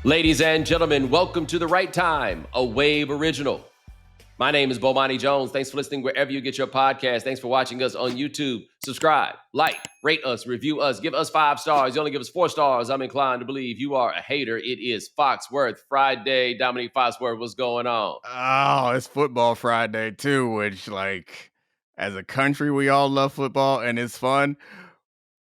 Ladies and gentlemen, welcome to The Right Time, a Wave original. My name is Bomani Jones. Thanks for listening wherever you get your podcast. Thanks for watching us on YouTube. Subscribe, like, rate us, review us, give us 5 stars. You only give us 4 stars. I'm inclined to believe you are a hater. It is Foxworth Friday. Domonique Foxworth, what's going on? Oh, it's football Friday too, which as a country, we all love football and it's fun,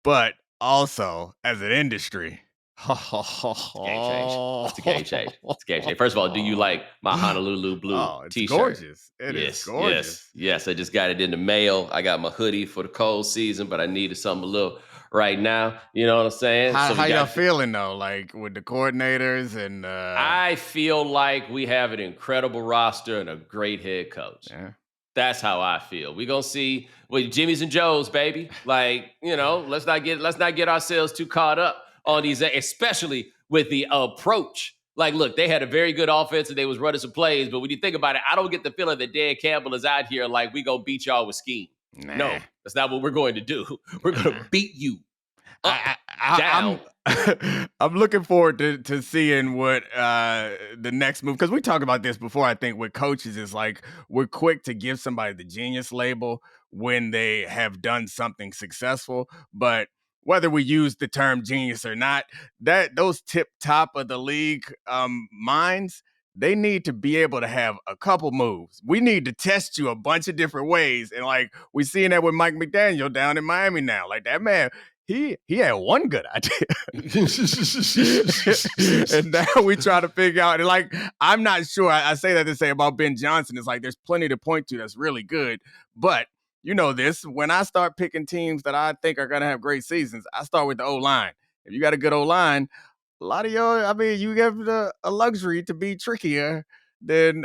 but also as an industry. It's a game change. It's a game change. It's a game change. First of all, do you like my Honolulu blue it's t-shirt? gorgeous. It is gorgeous. Yes. I just got it in the mail. I got my hoodie for the cold season, but I needed something a little right now. You know what I'm saying? How y'all feeling though? Like with the coordinators and I feel like we have an incredible roster and a great head coach. Yeah. That's how I feel. We're gonna see with Jimmy's and Joe's, baby. Like, let's not get ourselves too caught up on these, especially with the approach. Like, look, they had a very good offense and they was running some plays, but when you think about it, I don't get the feeling that Dan Campbell is out here like we gonna beat y'all with scheme. Nah. No, that's not what we're going to do. We're gonna beat you down. I'm looking forward to seeing what the next move, because we talked about this before. I think with coaches is like we're quick to give somebody the genius label when they have done something successful, but whether we use the term genius or not, that those tip top of the league minds, they need to be able to have a couple moves. We need to test you a bunch of different ways, and like we're seeing that with Mike McDaniel down in Miami now. Like that man. He had one good idea. And now we try to figure out, and like, I'm not sure. I say that to say about Ben Johnson. It's like there's plenty to point to that's really good. But you know this, when I start picking teams that I think are going to have great seasons, I start with the O-line. If you got a good O-line, a lot of you have a luxury to be trickier than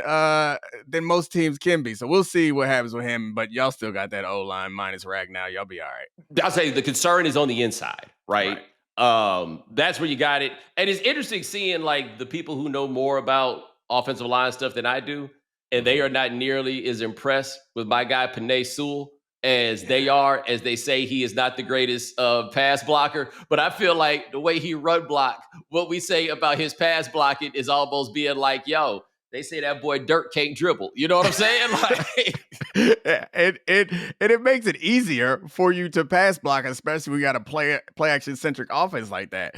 most teams can be. So we'll see what happens with him, but y'all still got that O-line minus Ragnow. Y'all be all right. I'll say the concern is on the inside, right? That's where you got it. And it's interesting seeing like the people who know more about offensive line stuff than I do, and they are not nearly as impressed with my guy Penei Sewell as they are, as they say he is not the greatest pass blocker. But I feel like the way he run block, what we say about his pass blocking is almost being like, yo, they say that boy Dirk can't dribble. You know what I'm saying? Like, it makes it easier for you to pass block, especially when you got a play action centric offense like that.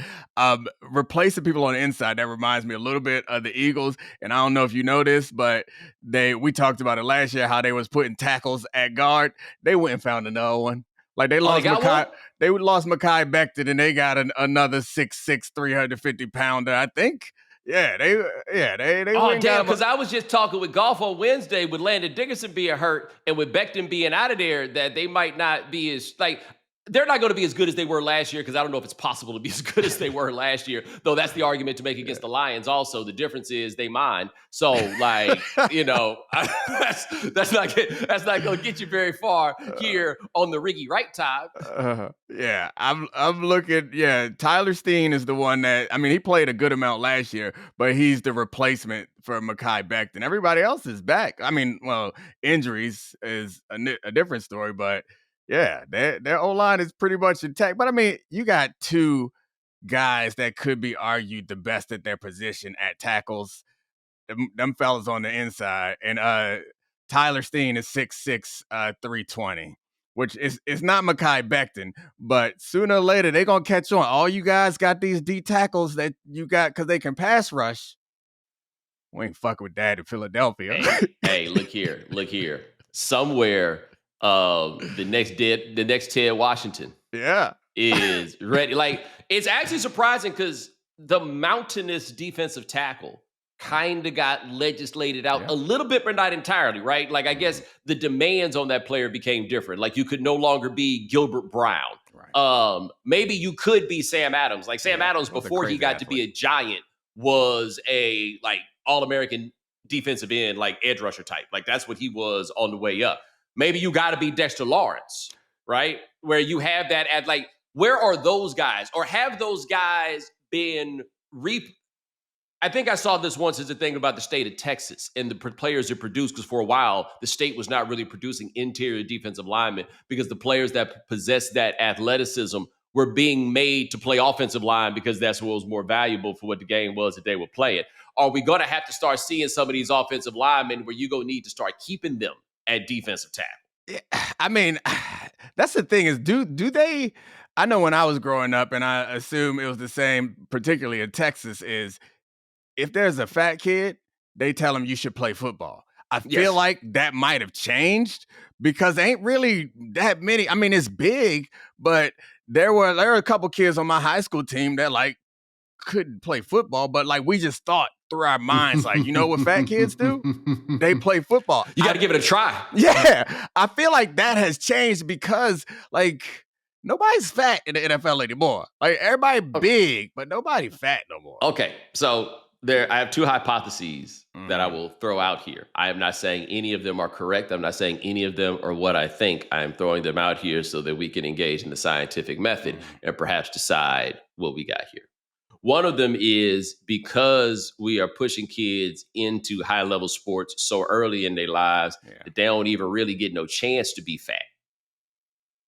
Replacing people on the inside, that reminds me a little bit of the Eagles. And I don't know if you know this, but we talked about it last year, how they was putting tackles at guard. They went and found another one. Like they lost they lost Mekhi Becton, and they got another 6'6", 350 pounder, I think. Yeah, they. Oh damn! Because I was just talking with Golf on Wednesday with Landon Dickerson being hurt and with Becton being out of there, that they might not be as like. They're not going to be as good as they were last year, because I don't know if it's possible to be as good as they were last year. Though that's the argument to make against the Lions. Also, the difference is they mind. So, like, that's not going to get you very far here on the Riggy Right Time. Yeah, I'm looking. Yeah, Tyler Steen is the one that, I mean, he played a good amount last year, but he's the replacement for Mekhi Becton. Everybody else is back. I mean, well, injuries is a different story, but. Yeah, their O-line is pretty much intact. But, I mean, you got two guys that could be argued the best at their position at tackles. Them fellas on the inside. And Tyler Steen is 6'6", 320, which is not Mekhi Becton. But sooner or later, they're going to catch on. All you guys got these D tackles that you got because they can pass rush. We ain't fucking with that in Philadelphia. Hey, look here. Somewhere... the next Ted Washington is ready. Like, it's actually surprising because the mountainous defensive tackle kind of got legislated out a little bit, but not entirely, right? Like, I guess the demands on that player became different. Like, you could no longer be Gilbert Brown. Right. Maybe you could be Sam Adams. Like, Sam Adams, before he got to be a Giant, was a, like, All-American defensive end, like, edge rusher type. Like, that's what he was on the way up. Maybe you got to be Dexter Lawrence, right? Where you have that at, like, where are those guys? Or have those guys been I think I saw this once as a thing about the state of Texas and the players that produced, because for a while, the state was not really producing interior defensive linemen because the players that possessed that athleticism were being made to play offensive line because that's what was more valuable for what the game was that they were playing? Are we going to have to start seeing some of these offensive linemen where you're going to need to start keeping them at defensive tackle? Yeah, I mean, that's the thing is, do they? I know when I was growing up, and I assume it was the same, particularly in Texas, is if there's a fat kid, they tell him you should play football. I feel like that might have changed because there ain't really that many. I mean, it's big, but there were a couple kids on my high school team that like couldn't play football, but like we just thought through our minds, like, you know what fat kids do? They play football. You got to give it a try. Yeah. I feel like that has changed because like nobody's fat in the NFL anymore. Like everybody big, but nobody fat no more. Okay. So I have two hypotheses that I will throw out here. I am not saying any of them are correct. I'm not saying any of them are what I think. I am throwing them out here so that we can engage in the scientific method and perhaps decide what we got here. One of them is because we are pushing kids into high-level sports so early in their lives that they don't even really get no chance to be fat,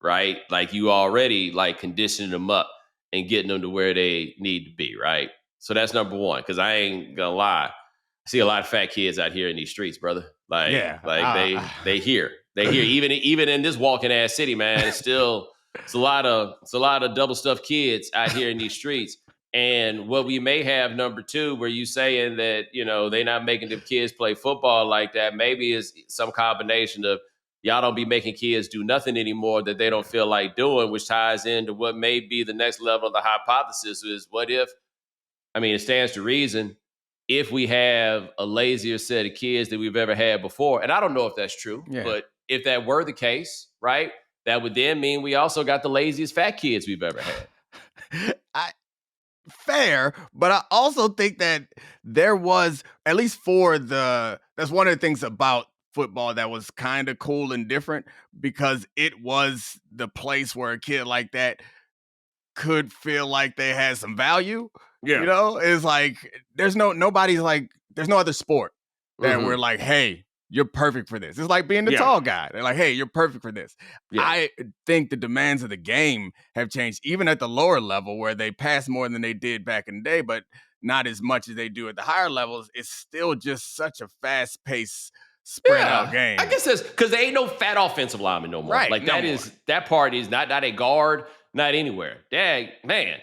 right? Like you already like conditioning them up and getting them to where they need to be, right? So that's number one, because I ain't gonna lie. I see a lot of fat kids out here in these streets, brother. Like, they here. Even in this walking ass city, man, it's a lot of double stuffed kids out here in these streets. And what we may have, number two, where you saying that, you know, they not making the kids play football like that, maybe is some combination of y'all don't be making kids do nothing anymore that they don't feel like doing, which ties into what may be the next level of the hypothesis is what if, I mean, it stands to reason, if we have a lazier set of kids than we've ever had before, and I don't know if that's true, but if that were the case, right, that would then mean we also got the laziest fat kids we've ever had. Fair, but I also think that there was, at least that's one of the things about football that was kind of cool and different because it was the place where a kid like that could feel like they had some value. Yeah. You know, it's like there's no other sport that we're like, hey, you're perfect for this. It's like being the tall guy. They're like, hey, you're perfect for this. Yeah. I think the demands of the game have changed, even at the lower level where they pass more than they did back in the day, but not as much as they do at the higher levels. It's still just such a fast-paced, spread out game. I guess that's because there ain't no fat offensive lineman no more. Right. Like that part is not a guard, not anywhere. Dang, man.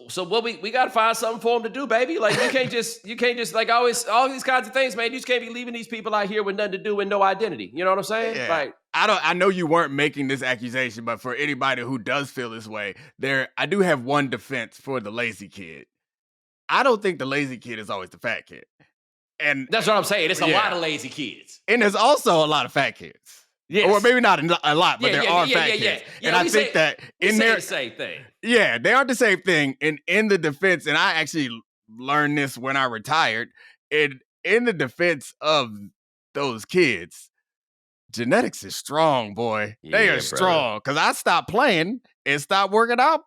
So what we got to find something for them to do, baby. Like you can't just like always all these kinds of things, man. You just can't be leaving these people out here with nothing to do and no identity. You know what I'm saying? Yeah. Like I know you weren't making this accusation, but for anybody who does feel this way, I do have one defense for the lazy kid. I don't think the lazy kid is always the fat kid. And that's what I'm saying. It's a lot of lazy kids. And there's also a lot of fat kids. Yes. Or maybe not a lot, but there are fat kids. And I think that in there, the same thing. Yeah, they aren't the same thing. And in the defense, and I actually learned this when I retired, in the defense of those kids, genetics is strong, boy. They are strong. Because I stopped playing and stopped working out.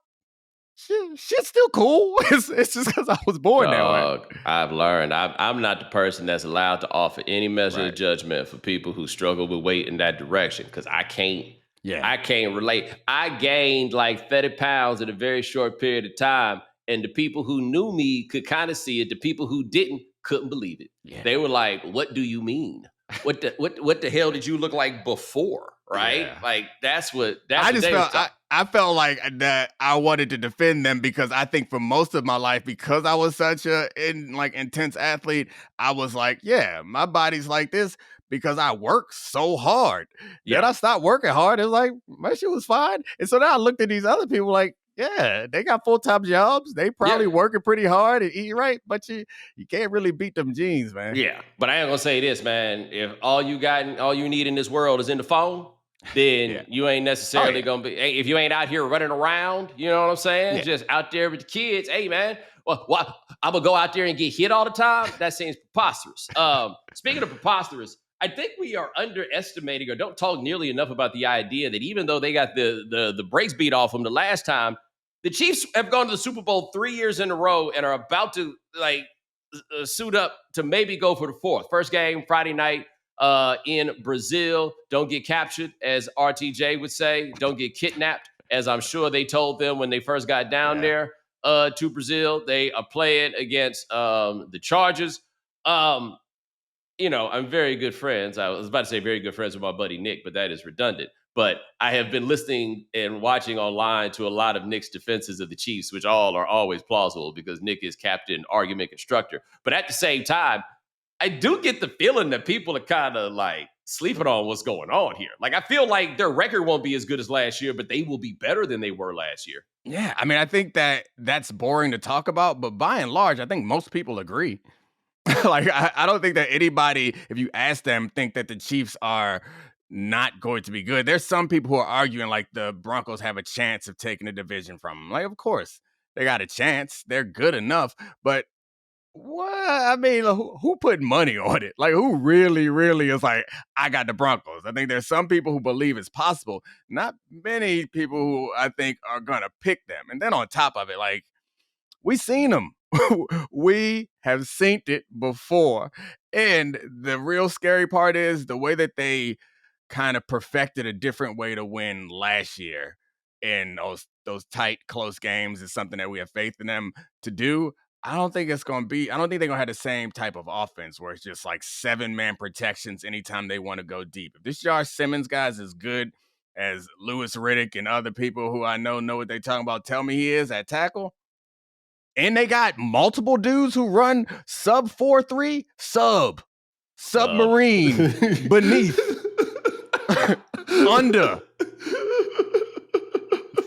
Shit's still cool. It's just because I was born that way. I've learned. I'm not the person that's allowed to offer any measure of judgment for people who struggle with weight in that direction because I can't. Yeah. I can't relate. I gained like 30 pounds in a very short period of time, and the people who knew me could kind of see it. The people who didn't couldn't believe it. Yeah. They were like, "What do you mean? What the hell did you look like before?" Right? Yeah. Like I felt like that I wanted to defend them because I think for most of my life, because I was such a intense athlete, I was like, yeah, my body's like this because I work so hard. Yeah. Then I stopped working hard. It's like my shit was fine. And so now I looked at these other people like, yeah, they got full-time jobs. They probably working pretty hard and eating right, but you can't really beat them genes, man. Yeah, but I ain't gonna say this, man. If all you need in this world is in the phone, then you ain't necessarily gonna be. If you ain't out here running around, you know what I'm saying? Yeah. Just out there with the kids. Hey, man, what? I'm gonna go out there and get hit all the time? That seems preposterous. Speaking of preposterous, I think we are underestimating or don't talk nearly enough about the idea that even though they got the brakes beat off them the last time, the Chiefs have gone to the Super Bowl 3 years in a row and are about to suit up to maybe go for the fourth. First game Friday night in Brazil. Don't get captured, as RTJ would say. Don't get kidnapped. as I'm sure they told them when they first got down there to Brazil. They are playing against the Chargers. I'm very good friends. I was about to say very good friends with my buddy Nick, but that is redundant. But I have been listening and watching online to a lot of Nick's defenses of the Chiefs, which all are always plausible because Nick is captain, argument constructor. But at the same time, I do get the feeling that people are kind of like sleeping on what's going on here. Like, I feel like their record won't be as good as last year, but they will be better than they were last year. Yeah, I mean, I think that's boring to talk about, but by and large, I think most people agree. Like, I don't think that anybody, if you ask them, think that the Chiefs are not going to be good. There's some people who are arguing like the Broncos have a chance of taking the division from them. Like, of course, they got a chance. They're good enough. But what? I mean, who put money on it? Like, who really, really is like, I got the Broncos? I think there's some people who believe it's possible. Not many people who I think are going to pick them. And then on top of it, like, we seen them. We have seen it before. And the real scary part is the way that they kind of perfected a different way to win last year in those tight, close games is something that we have faith in them to do. I don't think they're going to have the same type of offense where it's just like 7-man protections anytime they want to go deep. If this Josh Simmons guy is as good as Louis Riddick and other people who I know what they're talking about tell me he is at tackle, and they got multiple dudes who run sub 4.3, submarine, beneath, under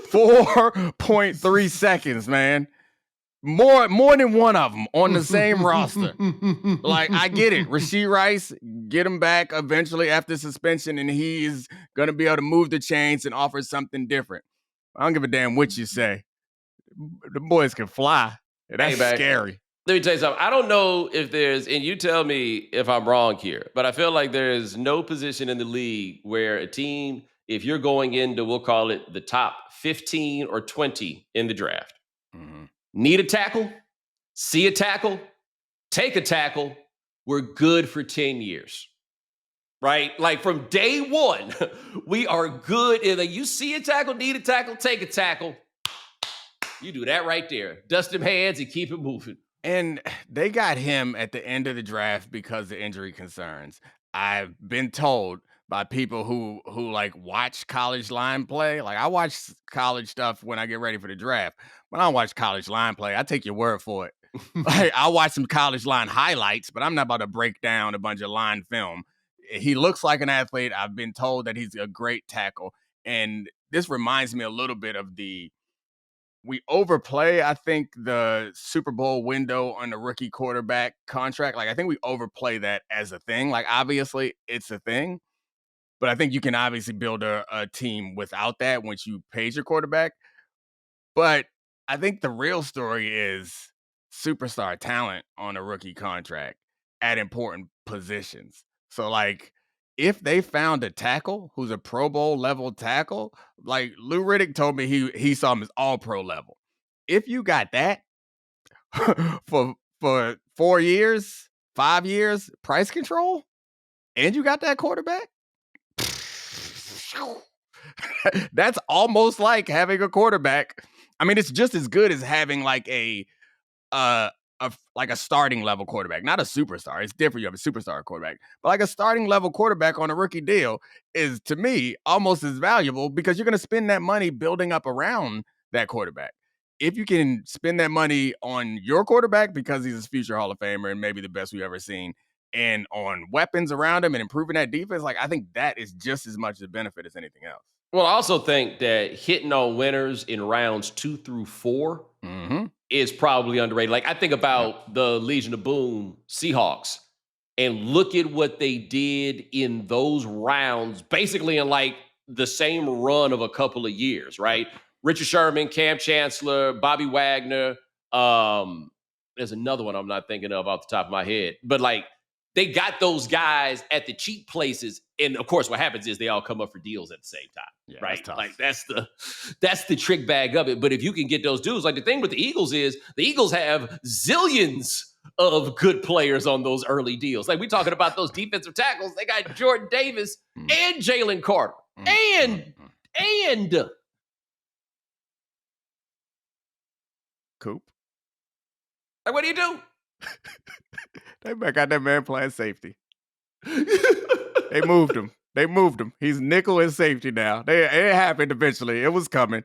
4.3 seconds, man. More than one of them on the same roster. Like, I get it. Rashee Rice, get him back eventually after suspension, and he's going to be able to move the chains and offer something different. I don't give a damn what you say. The boys can fly. That's scary. Let me tell you something. I don't know if there's, and you tell me if I'm wrong here, but I feel like there is no position in the league where a team, if you're going into, we'll call it the top 15 or 20 in the draft, need a tackle, see a tackle, take a tackle, we're good for 10 years. Right? Like, from day one, we are good. If you see a tackle, need a tackle, take a tackle. You do that right there. Dust them hands and keep it moving. And they got him at the end of the draft because of injury concerns. I've been told by people who like watch college line play. Like, I watch college stuff when I get ready for the draft. When I watch college line play, I take your word for it. Like, I watch some college line highlights, but I'm not about to break down a bunch of line film. He looks like an athlete. I've been told that he's a great tackle. And this reminds me a little bit of we overplay, I think, the Super Bowl window on the rookie quarterback contract. Like, I think we overplay that as a thing. Like, obviously, it's a thing. But I think you can obviously build a team without that once you paid your quarterback. But I think the real story is superstar talent on a rookie contract at important positions. So, like, if they found a tackle who's a Pro Bowl level tackle, like Lou Riddick told me he saw him as all pro level. If you got that for 4 years, 5 years, price control, and you got that quarterback, that's almost like having a quarterback. I mean, it's just as good as having like a starting level quarterback, not a superstar. It's different. You have a superstar quarterback, but like a starting level quarterback on a rookie deal is, to me, almost as valuable because you're going to spend that money building up around that quarterback. If you can spend that money on your quarterback because he's a future Hall of Famer and maybe the best we've ever seen, and on weapons around him and improving that defense, like, I think that is just as much a benefit as anything else. Well, I also think that hitting on winners in rounds 2 through 4 is probably underrated. Like, I think about the Legion of Boom Seahawks and look at what they did in those rounds, basically in like the same run of a couple of years, right? Richard Sherman, Cam Chancellor, Bobby Wagner. There's another one I'm not thinking of off the top of my head, but like, they got those guys at the cheap places. And of course, what happens is they all come up for deals at the same time, right? Like, that's the trick bag of it. But if you can get those dudes, like, the thing with the Eagles is the Eagles have zillions of good players on those early deals. Like, we talking about those defensive tackles. They got Jordan Davis and Jalen Carter and Coop. Like, what do you do? They got that man playing safety. They moved him. He's nickel and safety now. It happened eventually. It was coming.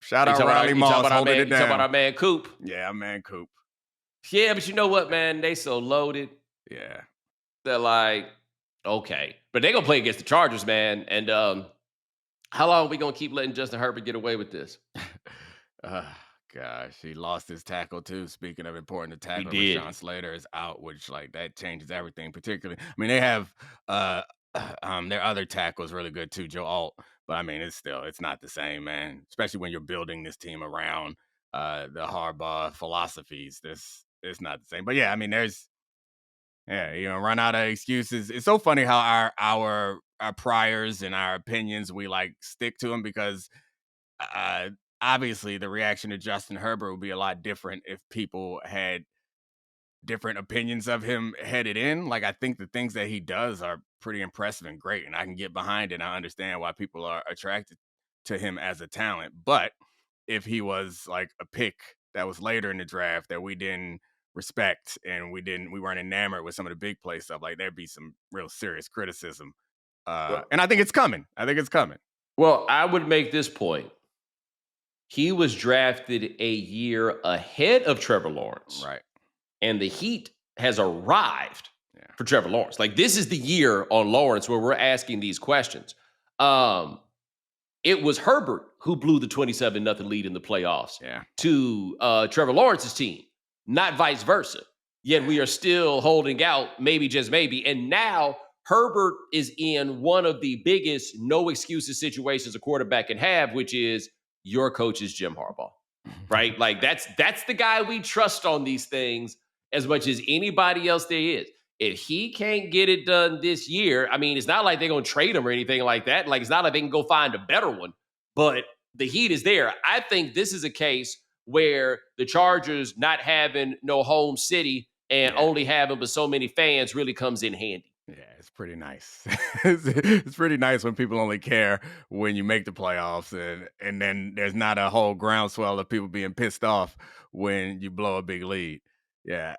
Shout out Riley Moss holding it down. You talking about our man Coop? Yeah, man Coop. Yeah, but you know what, man? They so loaded. Yeah. They're like, okay. But they're going to play against the Chargers, man. And how long are we going to keep letting Justin Herbert get away with this? Gosh, he lost his tackle too. Speaking of important to tackle, Rashawn Slater is out, which like that changes everything. Particularly, I mean, they have their other tackle is really good too, Joe Alt. But I mean, it's not the same, man. Especially when you're building this team around the Harbaugh philosophies. It's not the same. But yeah, I mean, run out of excuses. It's so funny how our priors and our opinions, we like stick to them because obviously the reaction to Justin Herbert would be a lot different if people had different opinions of him headed in. Like, I think the things that he does are pretty impressive and great, and I can get behind it. And I understand why people are attracted to him as a talent. But if he was like a pick that was later in the draft that we didn't respect and we weren't enamored with some of the big play stuff, like there'd be some real serious criticism. And I think it's coming. Well, I would make this point. He was drafted a year ahead of Trevor Lawrence. Right. And the heat has arrived for Trevor Lawrence. Like, this is the year on Lawrence where we're asking these questions. It was Herbert who blew the 27-0 lead in the playoffs to Trevor Lawrence's team, not vice versa. Yet we are still holding out, maybe, just maybe. And now Herbert is in one of the biggest no excuses situations a quarterback can have, which is your coach is Jim Harbaugh, right? Like that's the guy we trust on these things as much as anybody else there is. If he can't get it done this year, I mean, it's not like they're going to trade him or anything like that. Like, it's not like they can go find a better one, but the heat is there. I think this is a case where the Chargers not having no home city and only having but so many fans really comes in handy. Yeah, it's pretty nice. It's pretty nice when people only care when you make the playoffs, and then there's not a whole groundswell of people being pissed off when you blow a big lead. Yeah,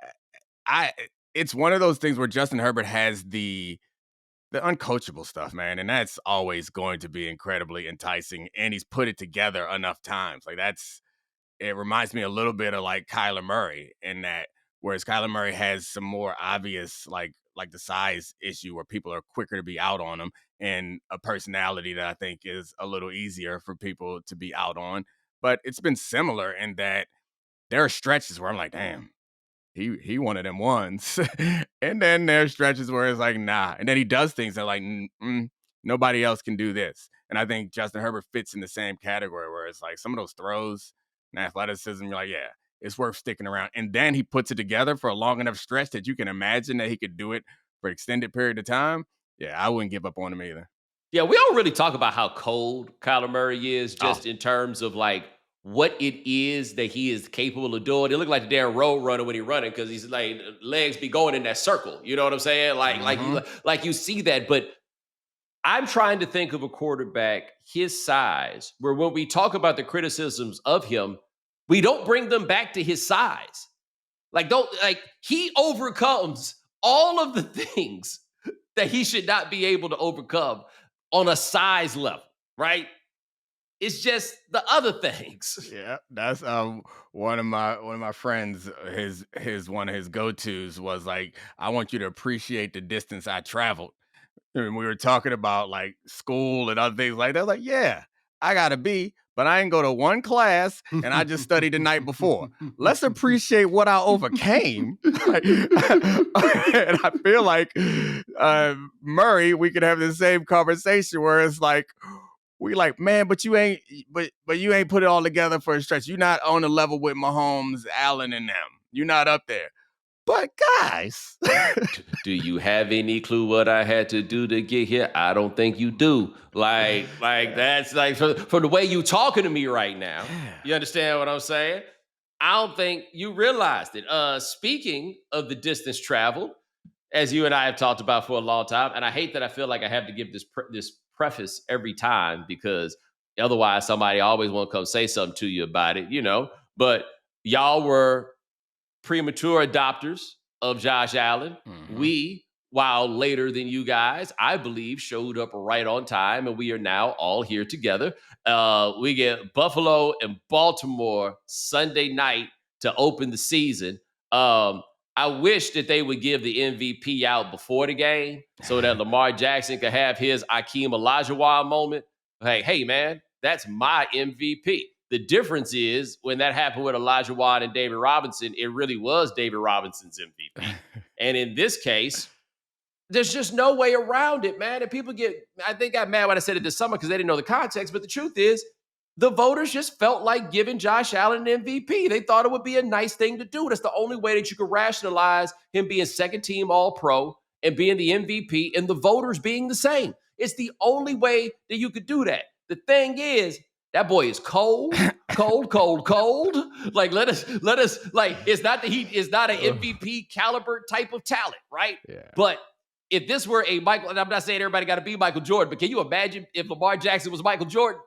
it's one of those things where Justin Herbert has the uncoachable stuff, man, and that's always going to be incredibly enticing. And he's put it together enough times. Like it reminds me a little bit of like Kyler Murray in that, whereas Kyler Murray has some more obvious like the size issue where people are quicker to be out on him, and a personality that I think is a little easier for people to be out on. But it's been similar in that there are stretches where I'm like, damn, he one of them ones. And then there's stretches where it's like, nah. And then he does things that like, nobody else can do this. And I think Justin Herbert fits in the same category where it's like some of those throws and athleticism, you're like, yeah, it's worth sticking around. And then he puts it together for a long enough stretch that you can imagine that he could do it for an extended period of time. Yeah, I wouldn't give up on him either. Yeah, we don't really talk about how cold Kyler Murray is, just in terms of like what it is that he is capable of doing. It looked like the damn road runner when he's running because he's like legs be going in that circle. You know what I'm saying? Like you see that. But I'm trying to think of a quarterback his size where when we talk about the criticisms of him, we don't bring them back to his size. He overcomes all of the things that he should not be able to overcome on a size level, right? It's just the other things. Yeah, that's one of my friends. One of his go-tos was like, I want you to appreciate the distance I traveled. And we were talking about like school and other things like that. Like, yeah, I got a B, but I ain't go to one class and I just studied the night before. Let's appreciate what I overcame. And I feel like Murray, we could have the same conversation where it's like, we like, man, but you ain't put it all together for a stretch. You're not on the level with Mahomes, Allen, and them. You're not up there. But guys, do you have any clue what I had to do to get here? I don't think you do. Like that's like from the way you talking to me right now. You understand what I'm saying? I don't think you realized it. Speaking of the distance traveled, as you and I have talked about for a long time, and I hate that I feel like I have to give this preface every time because otherwise somebody always want to come say something to you about it, you know. But y'all were premature adopters of Josh Allen. Mhm. We, while later than you guys, I believe, showed up right on time, and we are now all here together. We get Buffalo and Baltimore Sunday night to open the season. I wish that they would give the MVP out before the game so that Lamar Jackson could have his Akeem Olajuwon moment. Hey, man, that's my MVP. The difference is when that happened with Elijah Watt and David Robinson, it really was David Robinson's MVP. And in this case, there's just no way around it, man. And people I think got mad when I said it this summer because they didn't know the context. But the truth is, the voters just felt like giving Josh Allen an MVP. They thought it would be a nice thing to do. That's the only way that you could rationalize him being second team All Pro and being the MVP and the voters being the same. It's the only way that you could do that. The thing is, that boy is cold. Like, let us like, it's not that he is not an MVP caliber type of talent, right? Yeah. But if this were a Michael, and I'm not saying everybody got to be Michael Jordan, but can you imagine if Lamar Jackson was Michael Jordan?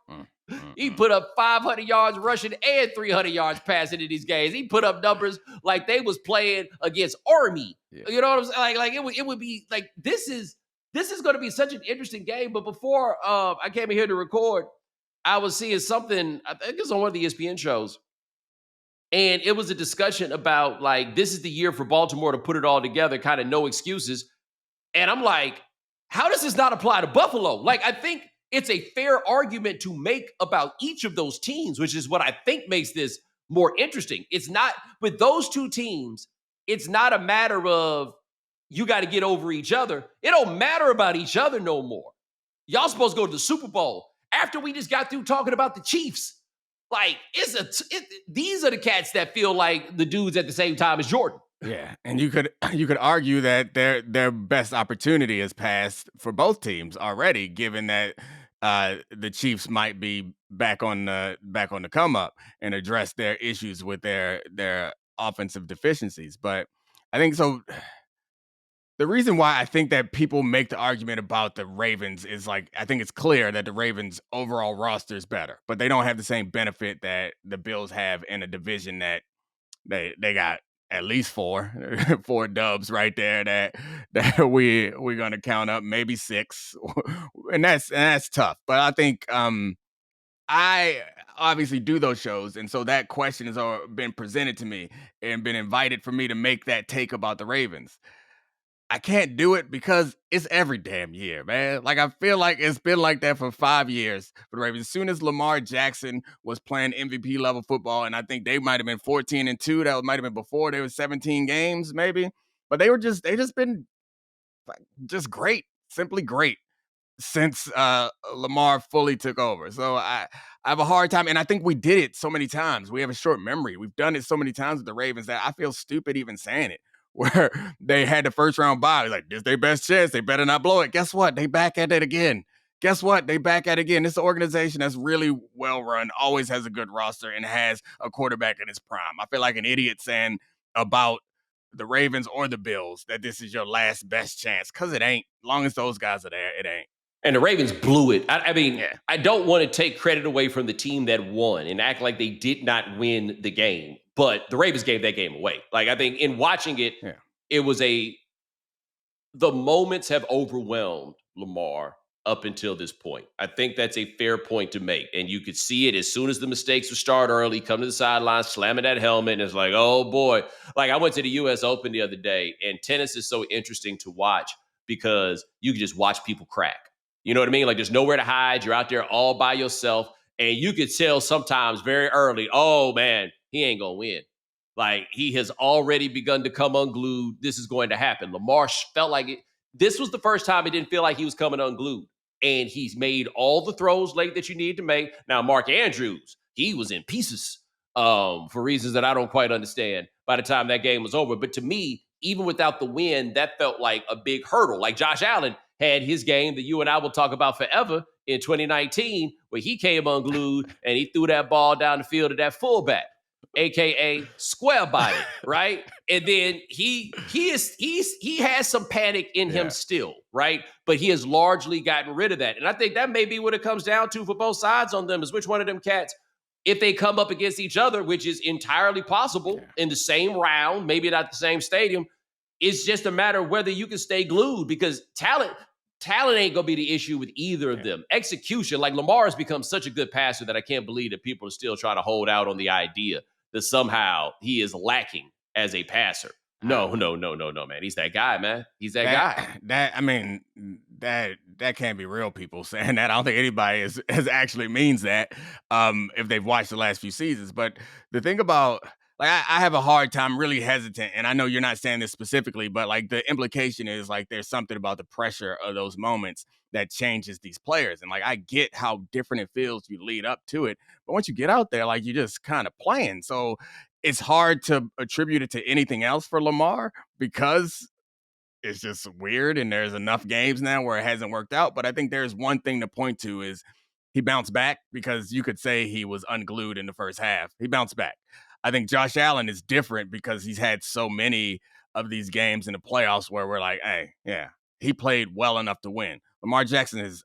He put up 500 yards rushing and 300 yards passing in these games. He put up numbers like they was playing against Army. Yeah. You know what I'm saying? Like it would be like, this is going to be such an interesting game. But before I came in here to record, I was seeing something, I think it's on one of the ESPN shows. And it was a discussion about like, this is the year for Baltimore to put it all together, kind of no excuses. And I'm like, how does this not apply to Buffalo? Like, I think it's a fair argument to make about each of those teams, which is what I think makes this more interesting. It's not, with those two teams, it's not a matter of you got to get over each other. It don't matter about each other no more. Y'all supposed to go to the Super Bowl after we just got through talking about the Chiefs. Like, these are the cats that feel like the dudes at the same time as Jordan. Yeah, and you could argue that their best opportunity has passed for both teams already, given that the Chiefs might be back on the come up and address their issues with their offensive deficiencies. But I think so. The reason why I think that people make the argument about the Ravens is like, I think it's clear that the Ravens' overall roster is better, but they don't have the same benefit that the Bills have in a division that they got at least four dubs right there that we're gonna count up, maybe 6, and that's tough. But I think I obviously do those shows, and so that question has been presented to me and been invited for me to make that take about the Ravens. I can't do it because it's every damn year, man. Like, I feel like it's been like that for 5 years for the Ravens. As soon as Lamar Jackson was playing MVP level football, and I think they might have been 14-2. That might have been before they were 17 games, maybe. But they just been just great, simply great since Lamar fully took over. So I have a hard time, and I think we did it so many times. We have a short memory. We've done it so many times with the Ravens that I feel stupid even saying it. Where they had the first round bye. Like, this is their best chance. They better not blow it. Guess what? They back at it again. This is an organization that's really well run, always has a good roster, and has a quarterback in his prime. I feel like an idiot saying about the Ravens or the Bills that this is your last best chance, because it ain't. As long as those guys are there, it ain't. And the Ravens blew it. I mean, yeah. I don't want to take credit away from the team that won and act like they did not win the game. But the Ravens gave that game away. Like, I think in watching it, It was the moments have overwhelmed Lamar up until this point. I think that's a fair point to make. And you could see it as soon as the mistakes would start early, come to the sideline, slamming that helmet. And it's like, oh boy. Like, I went to the US Open the other day, and tennis is so interesting to watch because you can just watch people crack. You know what I mean? Like, there's nowhere to hide. You're out there all by yourself. And you could tell sometimes very early, oh man, he ain't going to win. Like, he has already begun to come unglued. This is going to happen. Lamar felt like it. This was the first time it didn't feel like he was coming unglued. And he's made all the throws late that you need to make. Now, Mark Andrews, he was in pieces for reasons that I don't quite understand by the time that game was over. But to me, even without the win, that felt like a big hurdle. Like, Josh Allen had his game that you and I will talk about forever in 2019, where he came unglued and he threw that ball down the field to that fullback, AKA square body, right? And then he has some panic in him still, right? But he has largely gotten rid of that. And I think that may be what it comes down to for both sides on them, is which one of them cats if they come up against each other, which is entirely possible in the same round, maybe not the same stadium, it's just a matter of whether you can stay glued, because talent ain't gonna be the issue with either of them. Execution, like Lamar has become such a good passer that I can't believe that people are still trying to hold out on the idea that somehow he is lacking as a passer. No, man. He's that guy, man. He's that guy. That can't be real, people saying that. I don't think anybody has actually means that if they've watched the last few seasons. But the thing about, like, I have a hard time, really hesitant, and I know you're not saying this specifically, but like the implication is like there's something about the pressure of those moments that changes these players. And like I get how different it feels you lead up to it, but once you get out there, like you're just kind of playing. So it's hard to attribute it to anything else for Lamar because it's just weird and there's enough games now where it hasn't worked out. But I think there's one thing to point to is he bounced back, because you could say he was unglued in the first half. He bounced back. I think Josh Allen is different because he's had so many of these games in the playoffs where we're like, hey, yeah, he played well enough to win. Lamar Jackson is,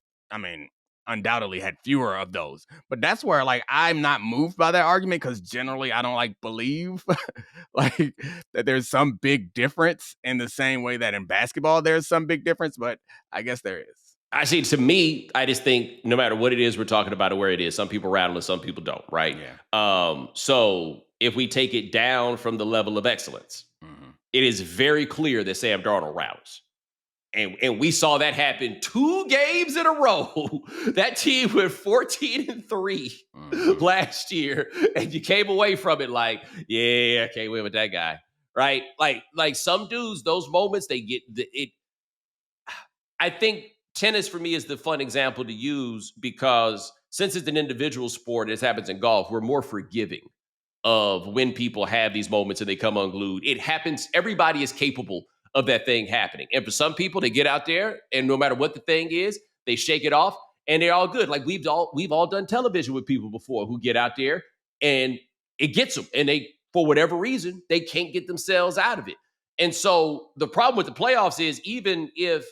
undoubtedly had fewer of those. But that's where, like, I'm not moved by that argument, because generally I don't believe like that there's some big difference in the same way that in basketball there's some big difference, but I guess there is. I see. To me, I just think no matter what it is we're talking about or where it is, some people rattle and some people don't, right? Yeah. So if we take it down from the level of excellence, it is very clear that Sam Darnold rattles. And we saw that happen 2 games in a row. That team went 14-3 last year, and you came away from it like, yeah, I can't win with that guy, right? Like some dudes, those moments they get it. I think tennis for me is the fun example to use, because since it's an individual sport, as happens in golf, we're more forgiving of when people have these moments and they come unglued. It happens. Everybody is capable of that thing happening. And for some people, they get out there and no matter what the thing is, they shake it off and they're all good. Like we've all done television with people before who get out there and it gets them. And they, for whatever reason, they can't get themselves out of it. And so the problem with the playoffs is, even if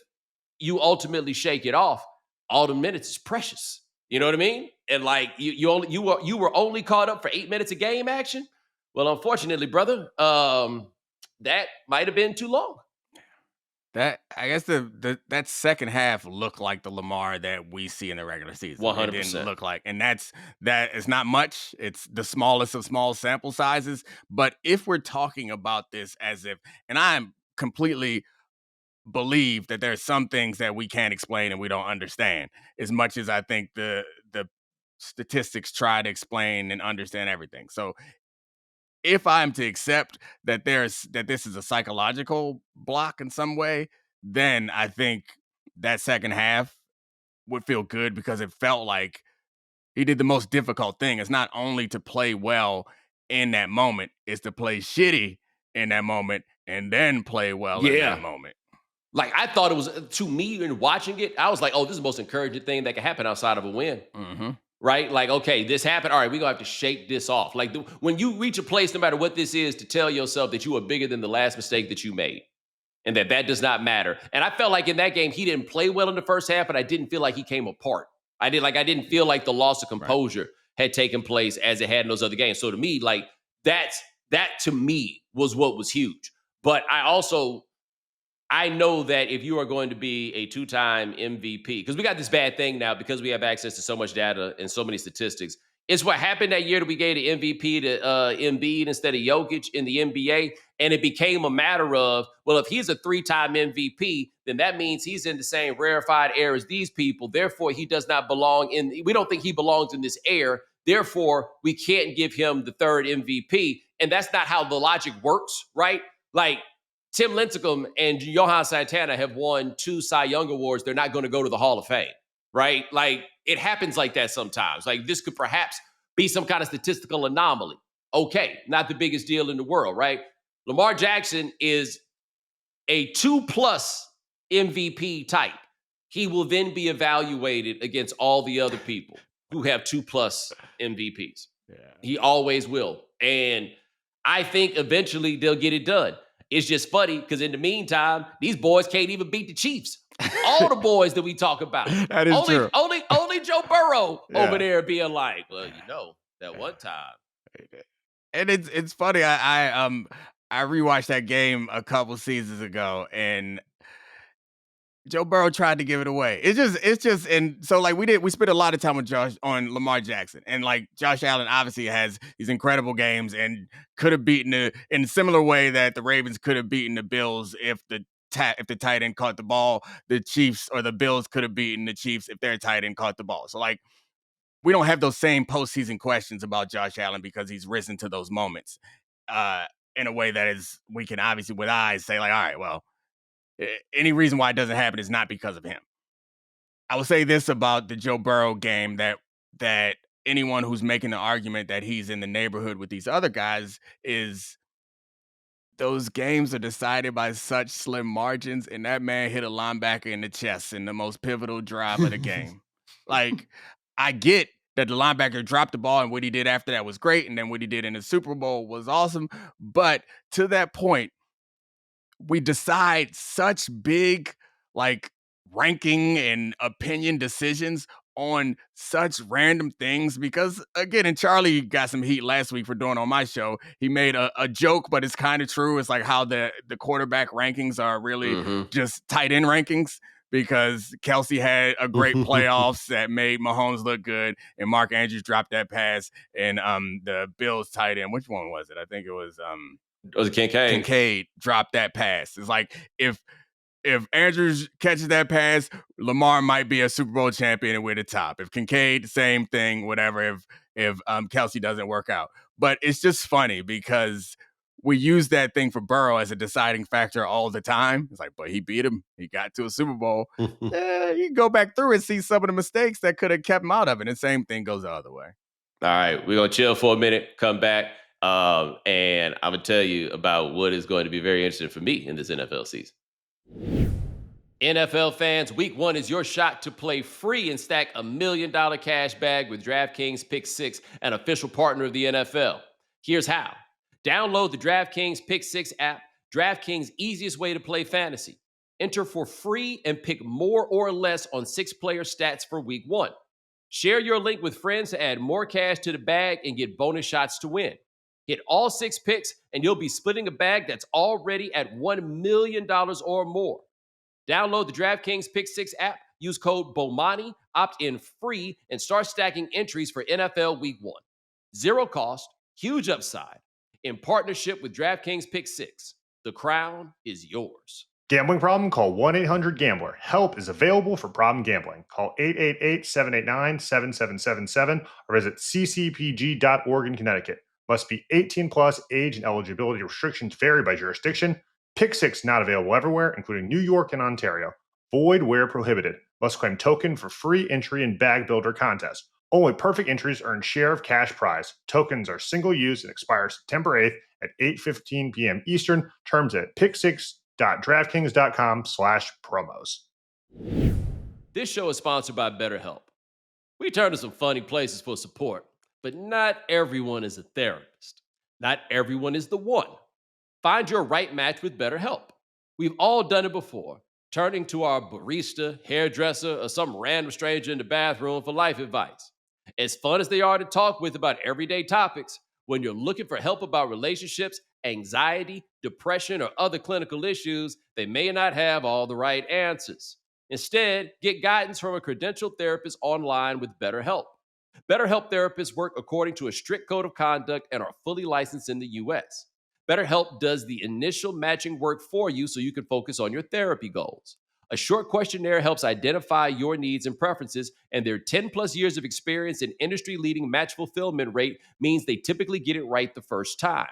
you ultimately shake it off, all the minutes is precious. You know what I mean? And like you were only caught up for 8 minutes of game action. Well, unfortunately, brother, that might have been too long. That, I guess, that second half looked like the Lamar that we see in the regular season. 100%. It didn't look like, and that is not much. It's the smallest of small sample sizes. But if we're talking about this as if, and I'm completely believe that there's some things that we can't explain and we don't understand, as much as I think the statistics try to explain and understand everything. So if I'm to accept that this is a psychological block in some way, then I think that second half would feel good, because it felt like he did the most difficult thing. It's not only to play well in that moment, it's to play shitty in that moment and then play well in that moment. Like, I thought it was, to me, in watching it, I was like, oh, this is the most encouraging thing that can happen outside of a win. Right? Like, okay, this happened. All right, we're going to have to shake this off. Like, when you reach a place, no matter what this is, to tell yourself that you are bigger than the last mistake that you made and that does not matter. And I felt like in that game, he didn't play well in the first half, but I didn't feel like he came apart. I didn't feel like the loss of composure had taken place as it had in those other games. So to me, like, that to me was what was huge. But I know that if you are going to be a 2-time MVP, because we got this bad thing now because we have access to so much data and so many statistics. It's what happened that year that we gave the MVP to Embiid instead of Jokic in the NBA. And it became a matter of, well, if he's a 3-time MVP, then that means he's in the same rarefied air as these people. Therefore, he does not belong we don't think he belongs in this air. Therefore, we can't give him the 3rd MVP. And that's not how the logic works, right? Like, Tim Lincecum and Johan Santana have won 2 Cy Young Awards. They're not going to go to the Hall of Fame, right? Like, it happens like that sometimes. Like, this could perhaps be some kind of statistical anomaly. Okay, not the biggest deal in the world, right? Lamar Jackson is a 2+ MVP type. He will then be evaluated against all the other people who have 2+ MVPs. Yeah. He always will. And I think eventually they'll get it done. It's just funny because in the meantime, these boys can't even beat the Chiefs. All the boys that we talk about. That is true. Only Joe Burrow over there being like, well, That one time. And it's funny. I rewatched that game a couple seasons ago, and Joe Burrow tried to give it away. It's just, and so like we spent a lot of time on Lamar Jackson, and like Josh Allen obviously has these incredible games and could have beaten in a similar way that the Ravens could have beaten the Bills if the tight end caught the ball. The Chiefs or the Bills could have beaten the Chiefs if their tight end caught the ball. So like we don't have those same postseason questions about Josh Allen because he's risen to those moments in a way that is we can obviously with eyes say like, all right, well, any reason why it doesn't happen is not because of him. I will say this about the Joe Burrow game that anyone who's making the argument that he's in the neighborhood with these other guys is those games are decided by such slim margins, and that man hit a linebacker in the chest in the most pivotal drive of the game. Like, I get that the linebacker dropped the ball and what he did after that was great, and then what he did in the Super Bowl was awesome. But to that point, we decide such big, like, ranking and opinion decisions on such random things because again, and Charlie got some heat last week for doing on my show. He made a joke, but it's kind of true. It's like how the quarterback rankings are really just tight end rankings because Kelsey had a great playoffs that made Mahomes look good, and Mark Andrews dropped that pass, and the Bills tight end, which one was it? I think it was Kincaid. Kincaid dropped that pass. It's like if Andrews catches that pass, Lamar might be a Super Bowl champion and we're the top. If Kincaid, same thing, whatever. If Kelsey doesn't work out. But it's just funny because we use that thing for Burrow as a deciding factor all the time. It's like, but he beat him. He got to a Super Bowl. You can go back through and see some of the mistakes that could have kept him out of it. And the same thing goes the other way. All right, we're going to chill for a minute, come back, and I'm going to tell you about what is going to be very interesting for me in this NFL season. NFL fans, week 1 is your shot to play free and stack $1 million cash bag with DraftKings Pick 6, an official partner of the NFL. Here's how. Download the DraftKings Pick 6 app, DraftKings' easiest way to play fantasy. Enter for free and pick more or less on 6-player stats for week 1. Share your link with friends to add more cash to the bag and get bonus shots to win. Hit all 6 picks, and you'll be splitting a bag that's already at $1 million or more. Download the DraftKings Pick 6 app, use code BOMANI, opt in free, and start stacking entries for NFL Week 1. Zero cost, huge upside. In partnership with DraftKings Pick 6, the crown is yours. Gambling problem? Call 1-800-GAMBLER. Help is available for problem gambling. Call 888-789-7777 or visit ccpg.org in Connecticut. Must be 18 plus, age and eligibility restrictions vary by jurisdiction. Pick 6 not available everywhere, including New York and Ontario. Void where prohibited. Must claim token for free entry in bag builder contest. Only perfect entries earn share of cash prize. Tokens are single use and expire September 8th at 8:15 p.m. Eastern. Terms at pick6.draftkings.com/promos. This show is sponsored by BetterHelp. We turn to some funny places for support, but not everyone is a therapist. Not everyone is the one. Find your right match with BetterHelp. We've all done it before, turning to our barista, hairdresser, or some random stranger in the bathroom for life advice. As fun as they are to talk with about everyday topics, when you're looking for help about relationships, anxiety, depression, or other clinical issues, they may not have all the right answers. Instead, get guidance from a credentialed therapist online with BetterHelp. BetterHelp therapists work according to a strict code of conduct and are fully licensed in the U.S. BetterHelp does the initial matching work for you so you can focus on your therapy goals. A short questionnaire helps identify your needs and preferences, and their 10-plus years of experience and industry-leading match fulfillment rate means they typically get it right the first time.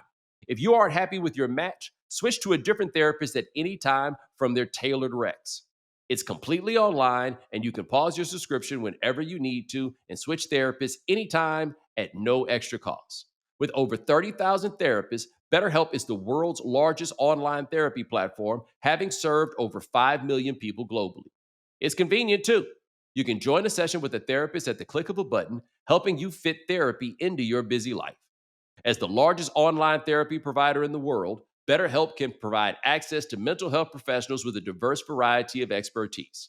If you aren't happy with your match, switch to a different therapist at any time from their tailored recs. It's completely online, and you can pause your subscription whenever you need to and switch therapists anytime at no extra cost. With over 30,000 therapists, BetterHelp is the world's largest online therapy platform, having served over 5 million people globally. It's convenient, too. You can join a session with a therapist at the click of a button, helping you fit therapy into your busy life. As the largest online therapy provider in the world, BetterHelp can provide access to mental health professionals with a diverse variety of expertise.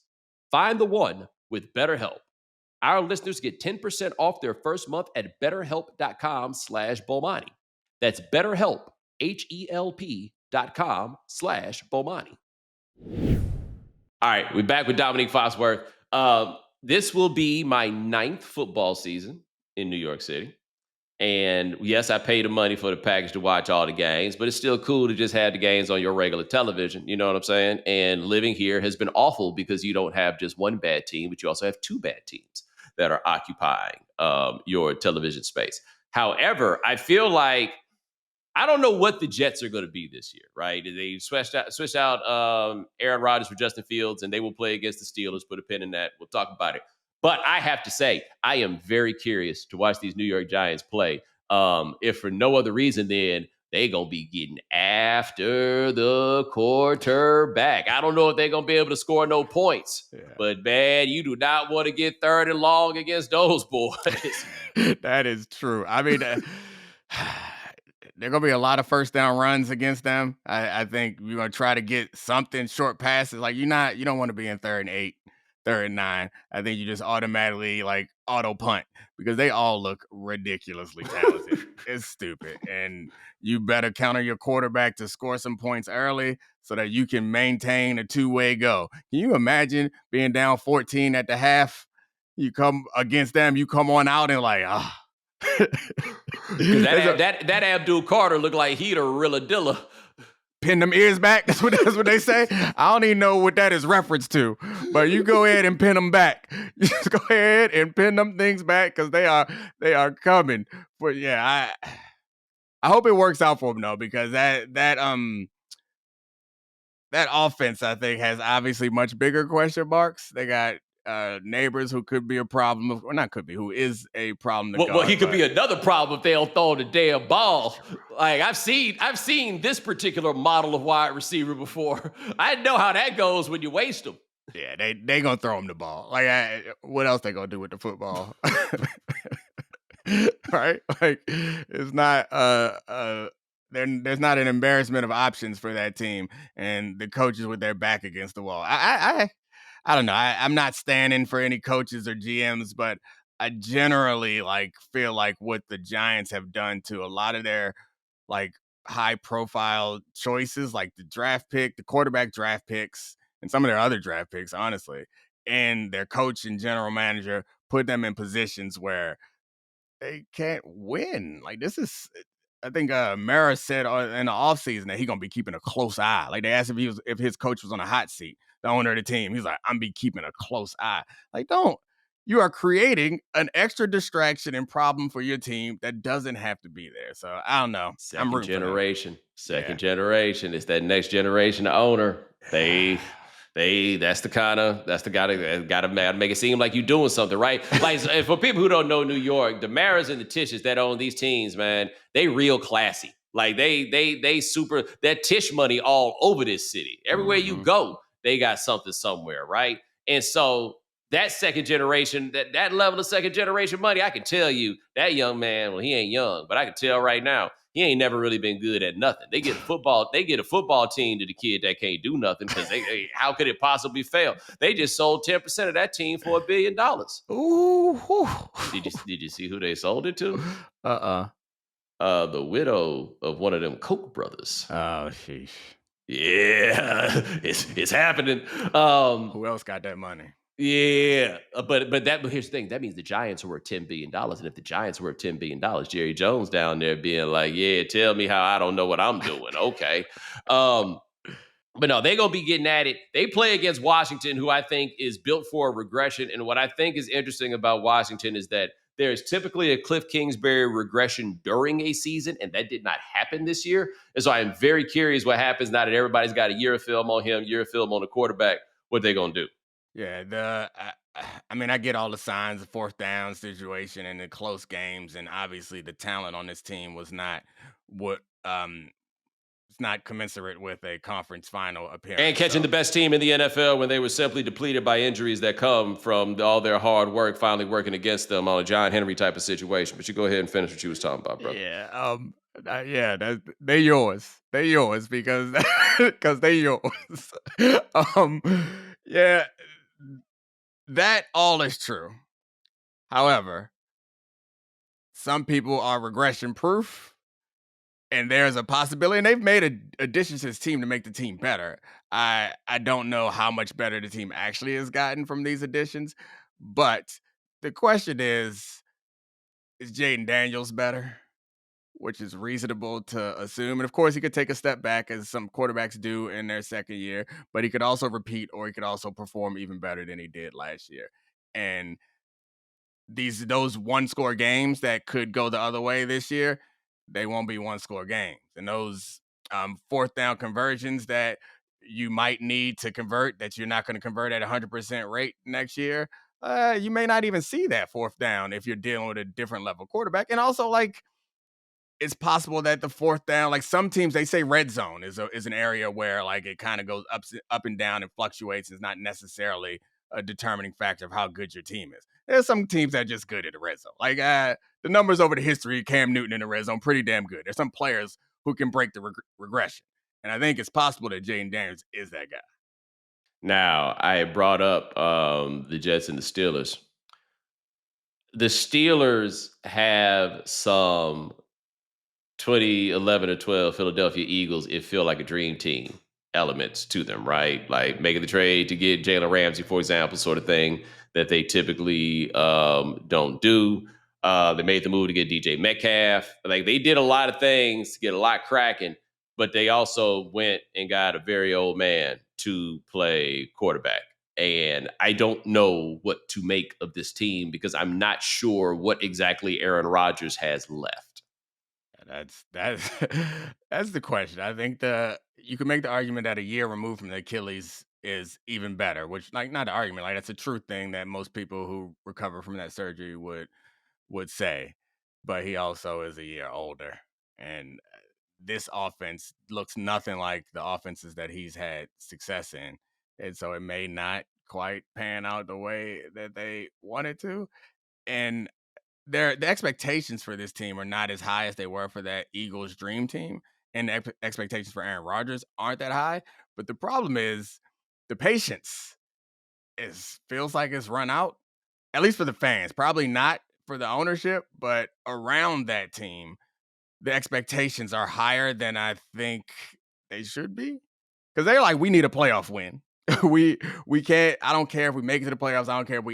Find the one with BetterHelp. our listeners get 10% off their first month at betterhelp.com/Bomani. That's BetterHelp, HELP.com/Bomani. All right, we're back with Domonique Foxworth. This will be my 9th football season in New York City. And yes, I pay the money for the package to watch all the games, but it's still cool to just have the games on your regular television. You know what I'm saying? And living here has been awful because you don't have just one bad team, but you also have 2 bad teams that are occupying your television space. However, I feel like I don't know what the Jets are going to be this year, right? They switched out Aaron Rodgers for Justin Fields, and they will play against the Steelers. Put a pin in that. We'll talk about it. But I have to say, I am very curious to watch these New York Giants play. If for no other reason, then they're going to be getting after the quarterback. I don't know if they're going to be able to score no points. Yeah. But, man, you do not want to get 3rd and long against those boys. That is true. I mean, there are going to be a lot of first down runs against them. I think you're going to try to get something, short passes. Like, you don't want to be in 3rd and 8. 3rd and 9. I think you just automatically auto punt because they all look ridiculously talented. It's stupid. And you better counter your quarterback to score some points early so that you can maintain a 2-way go. Can you imagine being down 14 at the half? You come against them, you come on out and that Abdul Carter looked like he'd a Rilladilla. Pin them ears back. That's what they say. I don't even know what that is reference to, but you go ahead and pin them back. You just go ahead and pin them things back because they are coming. But yeah, I hope it works out for them though, because that offense I think has obviously much bigger question marks. They got Neighbors who could be a problem, or not could be, who is a problem. Well, he could be another problem if they don't throw the damn ball. Like I've seen this particular model of wide receiver before. I know how that goes when you waste them. Yeah, they gonna throw him the ball. What else they gonna do with the football? Right? It's not there's not an embarrassment of options for that team, and the coaches with their back against the wall. I don't know. I'm not standing for any coaches or GMs, but I generally feel like what the Giants have done to a lot of their high profile choices, like the draft pick, the quarterback draft picks, and some of their other draft picks, honestly, and their coach and general manager put them in positions where they can't win. I think Mara said in the offseason that he's going to be keeping a close eye. They asked if his coach was on a hot seat, the owner of the team. He's like, I'm be keeping a close eye. You are creating an extra distraction and problem for your team that doesn't have to be there. So I don't know. Second generation. It's that next generation owner. That's the guy that got to make it seem like you're doing something, right? For people who don't know New York, the Maras and the Tishes that own these teams, man, they real classy. They super, that Tish money all over this city. Everywhere you go, they got something somewhere, right? And so that second generation, that level of second generation money, I can tell you that young man, well, he ain't young, but I can tell right now, he ain't never really been good at nothing. They get a football team to the kid that can't do nothing because how could it possibly fail? They just sold 10% of that team for $1 billion. Ooh. Did you see who they sold it to? The widow of one of them Koch brothers. Oh, sheesh. Yeah, it's happening. Who else got that money? Yeah, but here's the thing. That means the Giants are worth $10 billion. And if the Giants were worth $10 billion, Jerry Jones down there being like, yeah, tell me how I don't know what I'm doing. Okay. But no, they're going to be getting at it. They play against Washington, who I think is built for a regression. And what I think is interesting about Washington is that there's typically a Cliff Kingsbury regression during a season, and that did not happen this year. And so I'm very curious what happens now that everybody's got a year of film on him, year of film on the quarterback, what they're going to do. Yeah, I get all the signs of fourth down situation and the close games, and obviously the talent on this team was not it's not commensurate with a conference final appearance. And catching the best team in the NFL when they were simply depleted by injuries that come from all their hard work finally working against them on a John Henry type of situation. But you go ahead and finish what you was talking about, brother. Yeah, they're yours. They're yours because they're yours. Yeah. That all is true. However, some people are regression proof, and there's a possibility, and they've made additions to his team to make the team better. I don't know how much better the team actually has gotten from these additions, but the question is Jaden Daniels better? Which is reasonable to assume. And of course, he could take a step back, as some quarterbacks do in their second year, but he could also repeat, or he could also perform even better than he did last year. And those one-score games that could go the other way this year, they won't be one-score games. And those fourth down conversions that you might need to convert, that you're not going to convert at 100% rate next year, you may not even see that fourth down if you're dealing with a different level quarterback. And also, like, it's possible that the fourth down, like some teams, they say red zone is an area where like it kind of goes up and down and fluctuates. It's not necessarily a determining factor of how good your team is. There's some teams that are just good at the red zone. Like the numbers over the history, Cam Newton in the red zone, pretty damn good. There's some players who can break the regression. And I think it's possible that Jaden Daniels is that guy. Now, I brought up the Jets and the Steelers. The Steelers have some 2011 or 12 Philadelphia Eagles, it feel like a dream team elements to them, right? Like making the trade to get Jalen Ramsey, for example, sort of thing that they typically don't do. They made the move to get DJ Metcalf. Like they did a lot of things to get a lot cracking, but they also went and got a very old man to play quarterback. And I don't know what to make of this team because I'm not sure what exactly Aaron Rodgers has left. That's that's the question. I think you can make the argument that a year removed from the Achilles is even better, which like not an argument, like that's a true thing that most people who recover from that surgery would say. But he also is a year older, and this offense looks nothing like the offenses that he's had success in, and so it may not quite pan out the way that they wanted to. And the expectations for this team are not as high as they were for that Eagles dream team, and the expectations for Aaron Rodgers aren't that high. But the problem is the patience feels like it's run out, at least for the fans. Probably not for the ownership, but around that team, the expectations are higher than I think they should be, because they're like, we need a playoff win. we can't. I don't care if we make it to the playoffs. I don't care if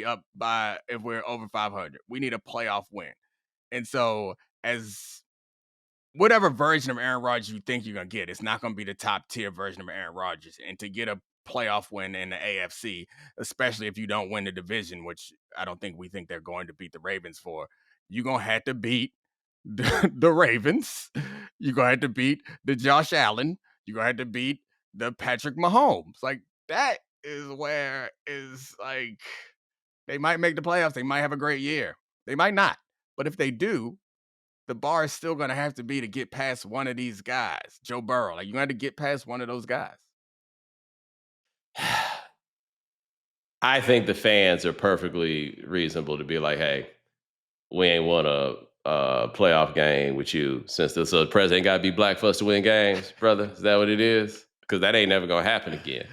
if we're over 500. We need a playoff win. And so, as whatever version of Aaron Rodgers you think you're gonna get, it's not gonna be the top tier version of Aaron Rodgers. And to get a playoff win in the AFC, especially if you don't win the division, which I don't think we think they're going to beat the Ravens for, you're gonna have to beat the Ravens. You're gonna have to beat the Josh Allen. You're gonna have to beat the Patrick Mahomes. Like, that is where is like they might make the playoffs. They might have a great year. They might not. But if they do, the bar is still going to have to be to get past one of these guys. Joe Burrow. Like, you got to get past one of those guys. I think the fans are perfectly reasonable to be like, hey, we ain't won a playoff game with you since the president got to be black for us to win games, brother. Is that what it is? Because that ain't never going to happen again.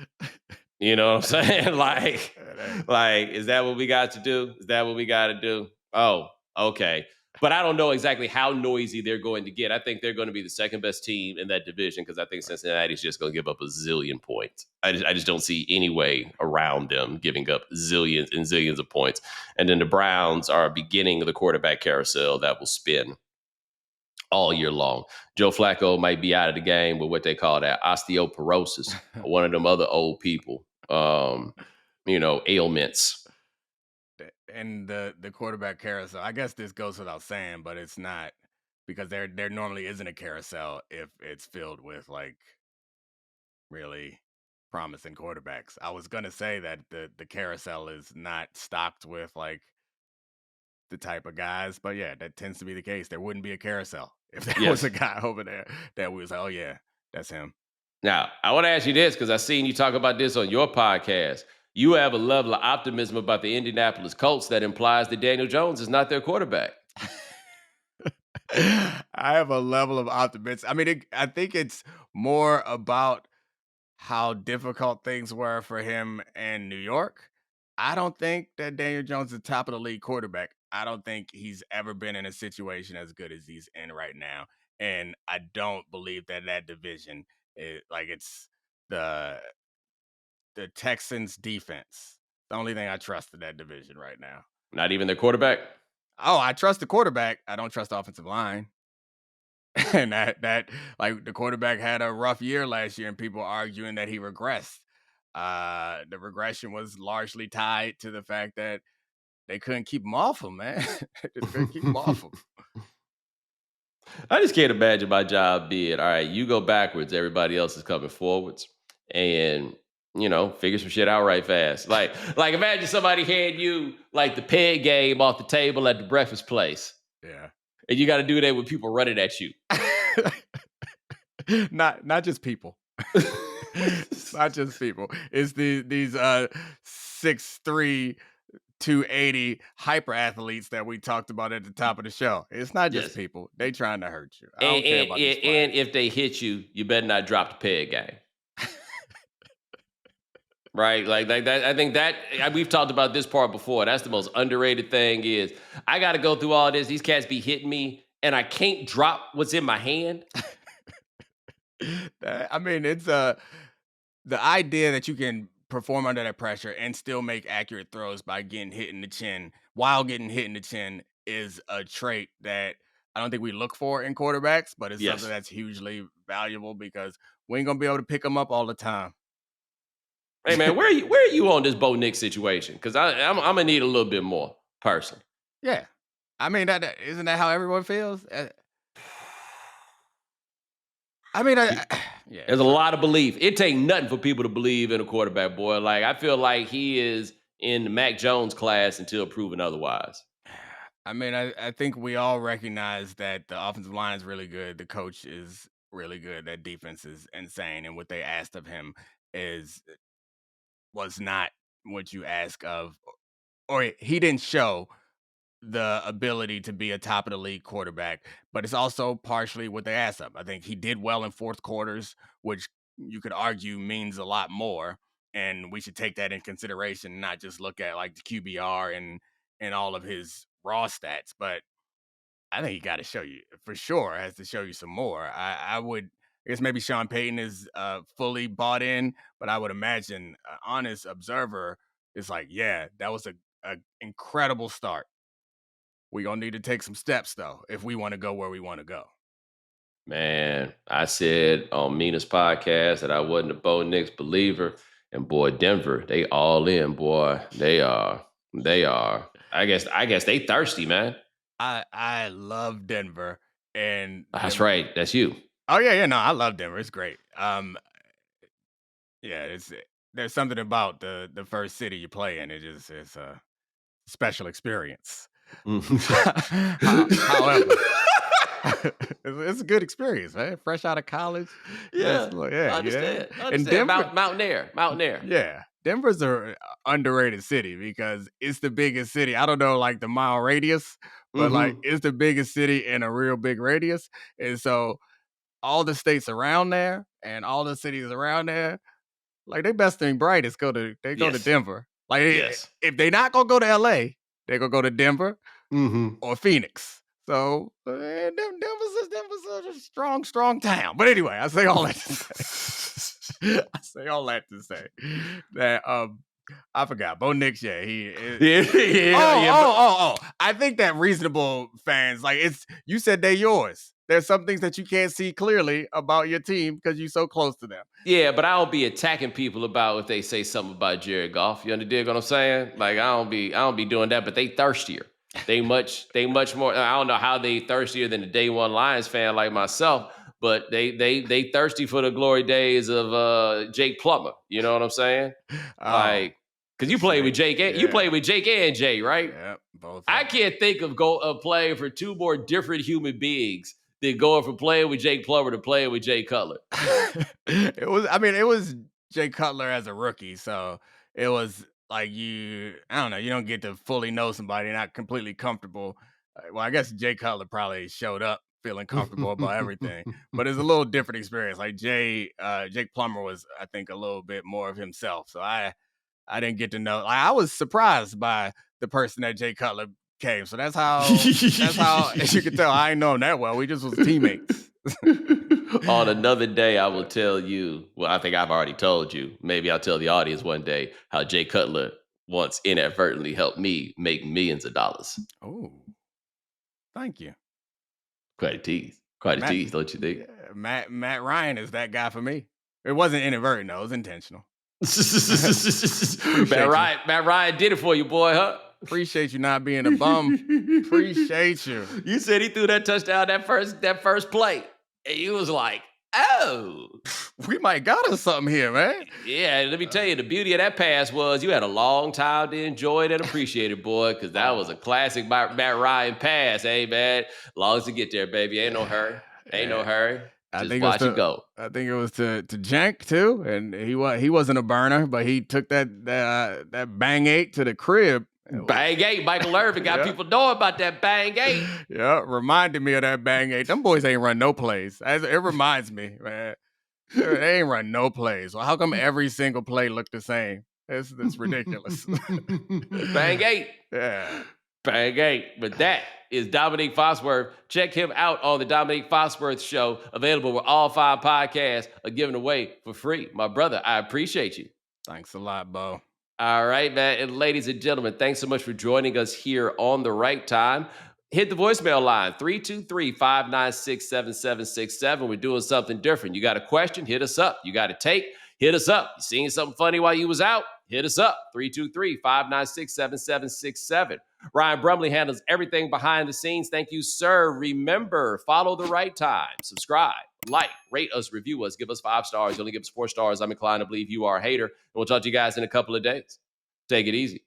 You know what I'm saying? like, is that what we got to do? Is that what we got to do? Oh, okay. But I don't know exactly how noisy they're going to get. I think they're going to be the second best team in that division because I think Cincinnati's just going to give up a zillion points. I just don't see any way around them giving up zillions and zillions of points. And then the Browns are beginning the quarterback carousel that will spin all year long. Joe Flacco might be out of the game with what they call that osteoporosis, one of them other old people, ailments. And the quarterback carousel, I guess this goes without saying, but it's not, because there normally isn't a carousel if it's filled with like really promising quarterbacks. I was gonna say that the carousel is not stocked with like the type of guys, but yeah, that tends to be the case. There wouldn't be a carousel if there was a guy over there that was, oh yeah, that's him. Now, I want to ask you this because I've seen you talk about this on your podcast. You have a level of optimism about the Indianapolis Colts that implies that Daniel Jones is not their quarterback. I have a level of optimism. I mean, I think it's more about how difficult things were for him in New York. I don't think that Daniel Jones is the top of the league quarterback. I don't think he's ever been in a situation as good as he's in right now. And I don't believe that division is like it's the Texans defense. The only thing I trust in that division right now. Not even their quarterback? Oh, I trust the quarterback. I don't trust the offensive line. And that like the quarterback had a rough year last year and people arguing that he regressed. The regression was largely tied to the fact that they couldn't keep him off him, man. They just couldn't keep him off him. I just can't imagine my job being, all right, you go backwards, everybody else is coming forwards, and figure some shit out right fast. Like imagine somebody hand you like the peg game off the table at the breakfast place. Yeah. And you got to do that with people running at you. Not just people. Not just people. It's these 6'3", 280 hyper athletes that we talked about at the top of the show. It's not just people. They trying to hurt you. I don't care about this and if they hit you, you better not drop the peg game. Right? Like that. I think that we've talked about this part before. That's the most underrated thing is I got to go through all this. These cats be hitting me and I can't drop what's in my hand. I mean, it's the idea that you can perform under that pressure and still make accurate throws by getting hit in the chin while getting hit in the chin is a trait that I don't think we look for in quarterbacks, but it's something that's hugely valuable because we ain't gonna be able to pick them up all the time. Hey man, where are you on this Bo Nix situation? Because I'm gonna need a little bit more personally. Yeah, I mean that isn't that how everyone feels? I mean, yeah. There's a lot of belief. It takes nothing for people to believe in a quarterback, boy. Like I feel like he is in the Mac Jones class until proven otherwise. I mean, I think we all recognize that the offensive line is really good. The coach is really good. That defense is insane, and what they asked of him was not what you ask of, or he didn't show the ability to be a top of the league quarterback, but it's also partially what they asked of. I think he did well in fourth quarters, which you could argue means a lot more. And we should take that in consideration, not just look at like the QBR and all of his raw stats. But I think he got to show you for sure, has to show you some more. I guess maybe Sean Payton is fully bought in, but I would imagine an honest observer is like, yeah, that was a incredible start. We're going to need to take some steps, though, if we want to go where we want to go. Man, I said on Mina's podcast that I wasn't a Bo Nix believer. And boy, Denver, they all in, boy. They are. I guess they thirsty, man. I love Denver. And that's right. That's you. Oh, yeah. No, I love Denver. It's great. Yeah, there's something about the first city you play in. It's a special experience. However, it's a good experience, man. Fresh out of college. Yeah, I understand. And Denver, Mountain Air. Yeah, Denver's an underrated city because it's the biggest city. I don't know, like the mile radius, but like it's the biggest city in a real big radius. And so all the states around there and all the cities around there, like they best and brightest go to Denver. Like if they not gonna go to LA, they're gonna go to Denver or Phoenix. So Denver's a strong town. But anyway, I say all that to say. That I forgot. Bo Nix, yeah, I think that reasonable fans, like you said they're yours. There's some things that you can't see clearly about your team because you're so close to them. Yeah, but I don't be attacking people about if they say something about Jared Goff. You understand what I'm saying? Like I don't be doing that, but they thirstier. They much more. I don't know how they thirstier than the day one Lions fan like myself, but they thirsty for the glory days of Jake Plummer. You know what I'm saying? Like, because you played with Jake, you played with Jake and Jay, right? Yeah, both. I can't think of playing for two more different human beings than going from playing with Jake Plummer to playing with Jay Cutler. It was Jay Cutler as a rookie, so it was like I don't know, you don't get to fully know somebody, not completely comfortable. Well, I guess Jay Cutler probably showed up feeling comfortable about everything, but it's a little different experience. Like Jake Plummer was, I think, a little bit more of himself. So I didn't get to know. Like, I was surprised by the person that Jay Cutler came. So that's how, as you can tell, I ain't know him that well. We just was teammates. On another day, I will tell you, well, I think I've already told you, maybe I'll tell the audience one day how Jay Cutler once inadvertently helped me make millions of dollars. Oh, thank you. Quite a tease, don't you think? Yeah, Matt Ryan is that guy for me. It wasn't inadvertent, though. It was intentional. Matt Ryan did it for you, boy, huh? Appreciate you not being a bum. Appreciate you. You said he threw that touchdown that first play. And you was like, oh. We might got us something here, man. Yeah, let me tell you, the beauty of that pass was you had a long time to enjoy it and appreciate it, boy, because that was a classic Matt Ryan pass. Hey, man, long as you get there, baby. Ain't no hurry. No hurry. Just watch it go. I think it was to Jank, too, and he wasn't a burner, but he took that bang 8 to the crib. Bang 8, Michael Irvin got people knowing about that bang 8. Yeah, reminded me of that bang 8. Them boys ain't run no plays. It reminds me, man. They ain't run no plays. Well, how come every single play looked the same? It's ridiculous. Bang 8. Yeah. Bang 8. But that is Domonique Foxworth. Check him out on the Domonique Foxworth Show, available where all 5 podcasts are given away for free. My brother, I appreciate you. Thanks a lot, Bo. All right, man. And ladies and gentlemen, thanks so much for joining us here on The Right Time. Hit the voicemail line, 323-596-7767. We're doing something different. You got a question? Hit us up. You got a take? Hit us up. You seen something funny while you was out? Hit us up, 323-596-7767. Ryan Brumley handles everything behind the scenes. Thank you, sir. Remember, follow The Right Time. Subscribe, like, rate us, review us, give us 5 stars. You only give us 4 stars. I'm inclined to believe you are a hater. And we'll talk to you guys in a couple of days. Take it easy.